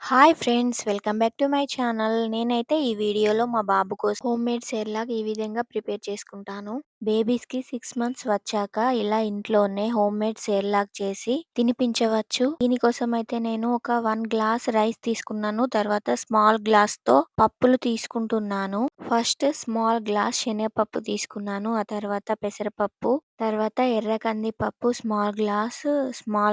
Hi friends! Welcome back to my channel. నేనైతే ఈ వీడియోలో మా బాబు కోసం హోమ్‌మేడ్ సెర్లాక్ ఈ విధంగా ప్రిపేర్ చేసుకుంటాను. బేబీస్‌కి 6 మంత్స్ వచ్చాక ఇలా ఇంట్లోనే హోమ్‌మేడ్ సెర్లాక్ చేసి తినిపించవచ్చు. దీనికోసం అయితే నేను ఒక 1 గ్లాస్ రైస్ తీసుకున్నాను. తర్వాత స్మాల్ గ్లాస్‌తో పప్పులు తీసుకుంటున్నాను. ఫస్ట్ స్మాల్ గ్లాస్ శనగపప్పు తీసుకున్నాను. ఆ తర్వాత పెసరపప్పు, తర్వాత ఎర్ర కందిపప్పు స్మాల్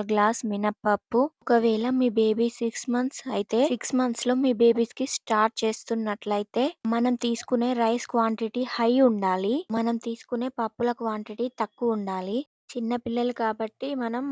గ్లాస్ మినపప్పు. ఒకవేళ మీ బేబీ 6 మంత్స్ అయితే 6 మంత్స్‌లో మీ బేబీస్‌కి స్టార్ట్ చేస్తున్నట్లయితే మనం తీసుకునే రైస్ క్వాంటిటీ హై ఉండాలి. మనం తీసుకునే పప్పుల క్వాంటిటీ తక్కువ ఉండాలి. చిన్న పిల్లలు కాబట్టి మనం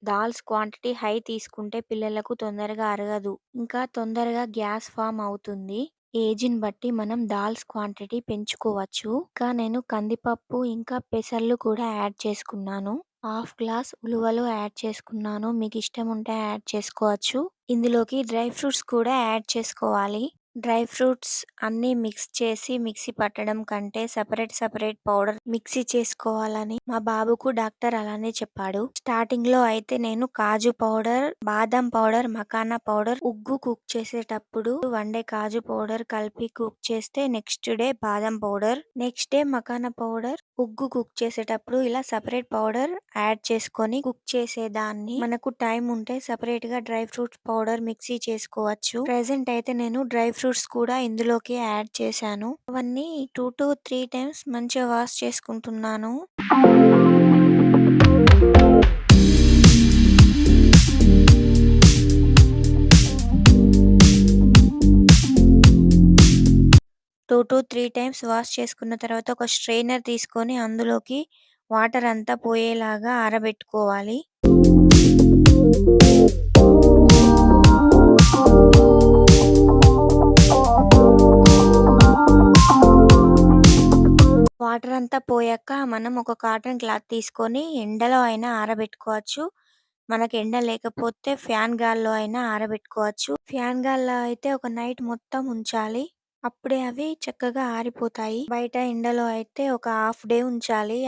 దాల్స్ క్వాంటిటీ హై తీసుకుంటే పిల్లలకు తొందరగా అరగదు. ఇంకా తొందరగా గ్యాస్ ఫామ్ అవుతుంది. ఏజ్‌ని బట్టి మనం దాల్స్ క్వాంటిటీ పెంచుకోవచ్చు. ఇంకా నేను కందిపప్పు ఇంకా పెసర్లు కూడా యాడ్ చేసుకున్నాను. హాఫ్ గ్లాస్ ఉలువలు యాడ్ చేసుకున్నాను. మీకు ఇష్టం ఉంటే యాడ్ చేసుకోవచ్చు. ఇందులోకి డ్రై ఫ్రూట్స్ కూడా యాడ్ చేసుకోవాలి. డ్రై ఫ్రూట్స్ అన్నీ మిక్స్ చేసి మిక్సీ పట్టడం కంటే సెపరేట్ పౌడర్ మిక్సీ చేసుకోవాలని మా బాబుకు డాక్టర్ అలానే చెప్పాడు. స్టార్టింగ్ లో అయితే నేను కాజు పౌడర్, బాదం పౌడర్, మకానా పౌడర్ ఉగ్గు కుక్ చేసేటప్పుడు 1 డే కాజు పౌడర్ కలిపి కుక్ చేస్తే నెక్స్ట్ డే బాదం powder, next day makhana powder, ఉగ్గు కుక్ చేసేటప్పుడు ఇలా సెపరేట్ పౌడర్ యాడ్ చేసుకొని కుక్ చేసేదాన్ని. మనకు టైం ఉంటే సెపరేట్ గా డ్రై ఫ్రూట్స్ పౌడర్ మిక్సీ చేసుకోవచ్చు. ప్రెసెంట్ అయితే నేను డ్రై ఫ్రూట్స్ కూడా ఇందులోకి యాడ్ చేశాను. అవన్నీ 2 to 3 టైమ్స్ మంచిగా వాష్ చేసుకుంటున్నాను. Two to three times wash చేసుకున్న తర్వాత ఒక స్ట్రెయినర్ తీసుకొని అందులోకి వాటర్ అంతా పోయేలాగా ఆరబెట్టుకోవాలి. వాటర్ అంతా పోయాక మనం ఒక కాటన్ క్లాత్ తీసుకొని ఎండలో అయినా ఆరబెట్టుకోవచ్చు. మనకు ఎండ లేకపోతే ఫ్యాన్ గాల్లో అయినా ఆరబెట్టుకోవచ్చు. ఫ్యాన్ గాల్లో అయితే ఒక నైట్ మొత్తం ఉంచాలి. అప్పుడే అవి చక్కగా ఆరిపోతాయి. బయట ఎండలో అయితే ఒక హాఫ్ డే ఉంచాలి.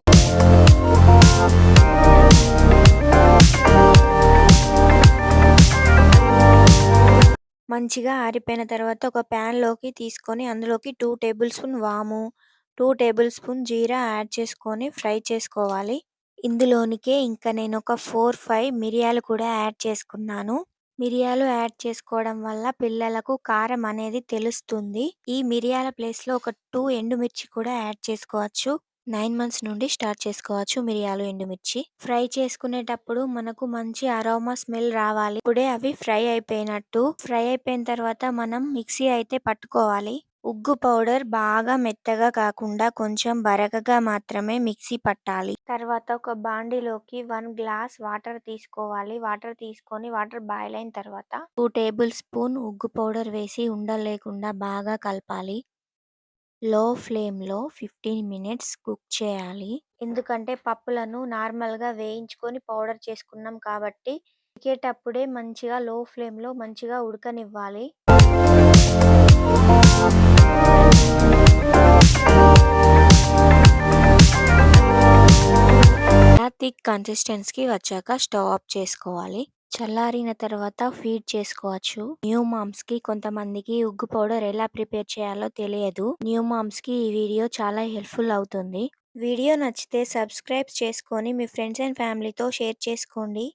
మంచిగా ఆరిపోయిన తర్వాత ఒక ప్యాన్‌లోకి తీసుకొని అందులోకి 2 టేబుల్ స్పూన్ వాము, 2 టేబుల్ స్పూన్ జీరా యాడ్ చేసుకొని ఫ్రై చేసుకోవాలి. ఇందులోనికే ఇంకా నేను ఒక 4, 5 మిరియాలు కూడా యాడ్ చేసుకున్నాను. మిరియాలు యాడ్ చేసుకోవడం వల్ల పిల్లలకు కారం అనేది తెలుస్తుంది. ఈ మిరియాల ప్లేస్‌లో ఒక 2 ఎండుమిర్చి కూడా యాడ్ చేసుకోవచ్చు. 9 మంత్స్ నుండి స్టార్ట్ చేసుకోవచ్చు మిరియాలు, ఎండుమిర్చి. ఫ్రై చేసుకునేటప్పుడు మనకు మంచి అరోమా స్మెల్ రావాలి. ఇప్పుడే అవి ఫ్రై అయిపోయినట్టు. ఫ్రై అయిపోయిన తర్వాత మనం మిక్సీ అయితే పట్టుకోవాలి. ఉగ్గు పౌడర్ బాగా మెత్తగా కాకుండా కొంచెం బరకగా మాత్రమే మిక్సీ పట్టాలి. తర్వాత ఒక బాండీలోకి 1 గ్లాస్ వాటర్ తీసుకోవాలి. వాటర్ తీసుకొని వాటర్ బాయిల్ అయిన తర్వాత 2 టేబుల్ స్పూన్ ఉగ్గు పౌడర్ వేసి ఉండలు లేకుండా బాగా కలపాలి. లో ఫ్లేమ్‌లో 15 మినిట్స్ కుక్ చేయాలి. ఎందుకంటే పప్పులను నార్మల్‌గా వేయించుకొని పౌడర్ చేసుకున్నాం కాబట్టి ఉడికేటప్పుడే మంచిగా లో ఫ్లేమ్‌లో మంచిగా ఉడకనివ్వాలి. ఇలా థిక్ కన్సిస్టెన్సీకి వచ్చాక స్టవ్ ఆఫ్ చేసుకోవాలి. చల్లారిన తర్వాత ఫీడ్ చేసుకోవచ్చు. న్యూ మామ్స్‌కి కొంతమందికి ఉగ్గు పౌడర్ ఎలా ప్రిపేర్ చేయాలో తెలియదు. న్యూ మామ్స్‌కి ఈ వీడియో చాలా హెల్ప్‌ఫుల్ అవుతుంది. వీడియో నచ్చితే సబ్స్క్రైబ్ చేసుకొని మీ ఫ్రెండ్స్ అండ్ ఫ్యామిలీతో షేర్ చేసుకోండి.